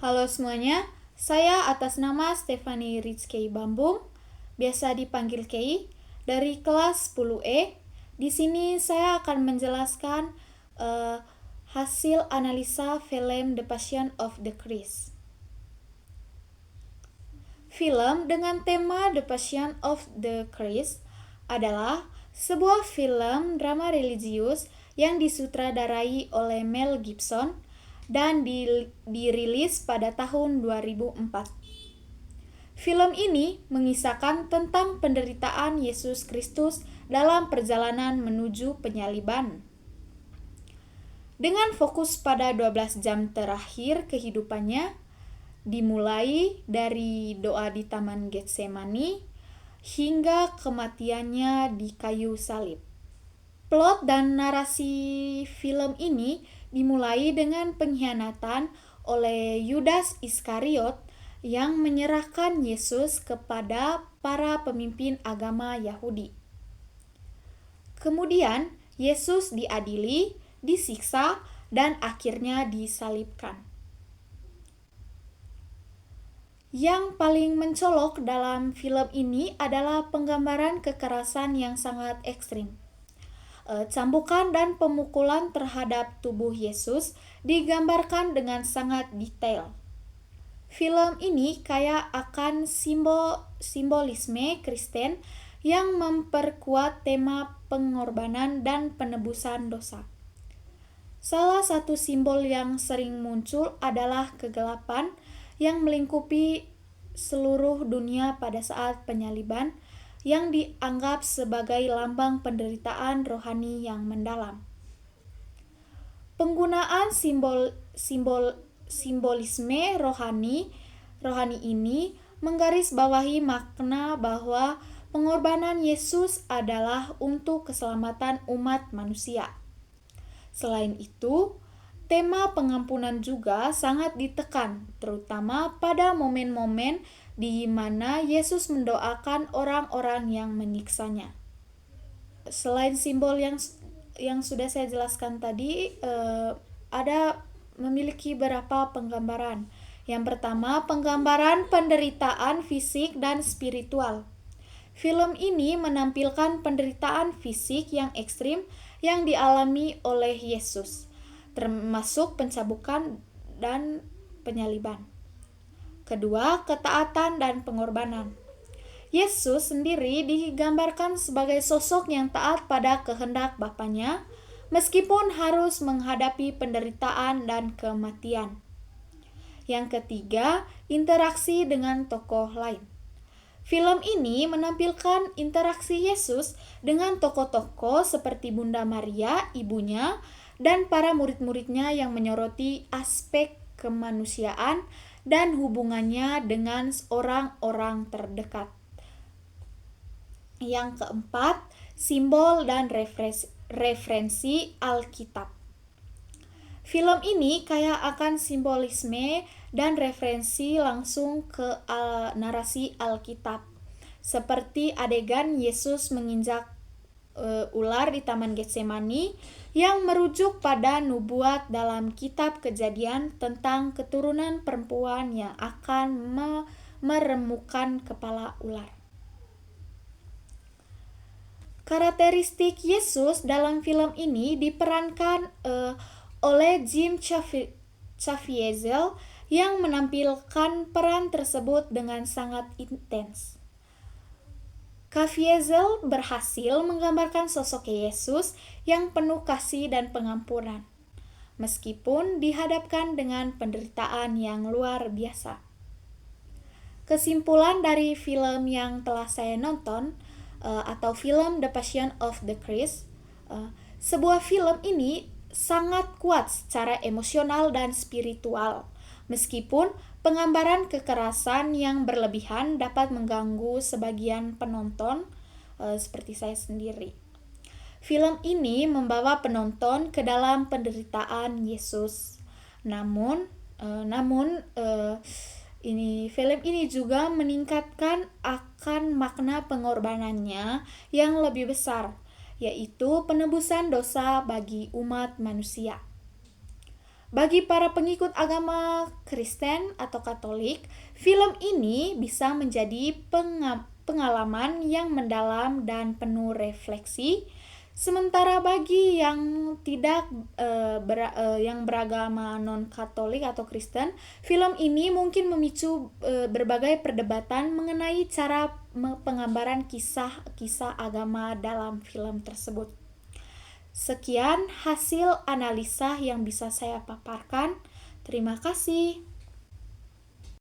Halo semuanya, saya atas nama Stefani Rizky Bambung, biasa dipanggil Kei, dari kelas 10E. Di sini saya akan menjelaskan hasil analisa film The Passion of the Christ. Film dengan tema The Passion of the Christ adalah sebuah film drama religius yang disutradarai oleh Mel Gibson dan dirilis pada tahun 2004. Film ini mengisahkan tentang penderitaan Yesus Kristus dalam perjalanan menuju penyaliban. Dengan fokus pada 12 jam terakhir kehidupannya, dimulai dari doa di Taman Getsemani hingga kematiannya di kayu salib. Plot dan narasi film ini dimulai dengan pengkhianatan oleh Yudas Iskariot yang menyerahkan Yesus kepada para pemimpin agama Yahudi. Kemudian Yesus diadili, disiksa, dan akhirnya disalibkan. Yang paling mencolok dalam film ini adalah penggambaran kekerasan yang sangat ekstrim. Cambukan dan pemukulan terhadap tubuh Yesus digambarkan dengan sangat detail. Film ini kaya akan simbolisme Kristen yang memperkuat tema pengorbanan dan penebusan dosa. Salah satu simbol yang sering muncul adalah kegelapan yang melingkupi seluruh dunia pada saat penyaliban, yang dianggap sebagai lambang penderitaan rohani yang mendalam. Penggunaan simbolisme rohani ini menggarisbawahi makna bahwa pengorbanan Yesus adalah untuk keselamatan umat manusia. Selain itu, tema pengampunan juga sangat ditekan, terutama pada momen-momen di mana Yesus mendoakan orang-orang yang menyiksanya. Selain simbol yang sudah saya jelaskan tadi, ada memiliki beberapa penggambaran. Yang pertama, penggambaran penderitaan fisik dan spiritual. Film ini menampilkan penderitaan fisik yang ekstrim yang dialami oleh Yesus, termasuk pencabukan dan penyaliban. Kedua, ketaatan dan pengorbanan. Yesus sendiri digambarkan sebagai sosok yang taat pada kehendak Bapanya, meskipun harus menghadapi penderitaan dan kematian. Yang ketiga, interaksi dengan tokoh lain. Film ini menampilkan interaksi Yesus dengan tokoh-tokoh seperti Bunda Maria, ibunya, dan para murid-muridnya yang menyoroti aspek kemanusiaan dan hubungannya dengan orang-orang terdekat. Yang keempat, simbol dan referensi Alkitab. Film ini kaya akan simbolisme dan referensi langsung ke narasi Alkitab, seperti adegan Yesus menginjak ular di Taman Getsemani yang merujuk pada nubuat dalam kitab Kejadian tentang keturunan perempuan yang akan meremukkan kepala ular. Karakteristik Yesus dalam film ini diperankan oleh Jim Caviezel yang menampilkan peran tersebut dengan sangat intens. Caviezel berhasil menggambarkan sosok Yesus yang penuh kasih dan pengampunan, meskipun dihadapkan dengan penderitaan yang luar biasa. Kesimpulan dari film yang telah saya nonton, atau film The Passion of the Christ, sebuah film ini sangat kuat secara emosional dan spiritual, meskipun penggambaran kekerasan yang berlebihan dapat mengganggu sebagian penonton, seperti saya sendiri. Film ini membawa penonton ke dalam penderitaan Yesus. Namun film ini juga meningkatkan akan makna pengorbanannya yang lebih besar, yaitu penebusan dosa bagi umat manusia. Bagi para pengikut agama Kristen atau Katolik, film ini bisa menjadi pengalaman yang mendalam dan penuh refleksi. Sementara bagi yang tidak yang beragama non-Katolik atau Kristen, film ini mungkin memicu berbagai perdebatan mengenai cara penggambaran kisah-kisah agama dalam film tersebut. Sekian hasil analisa yang bisa saya paparkan. Terima kasih.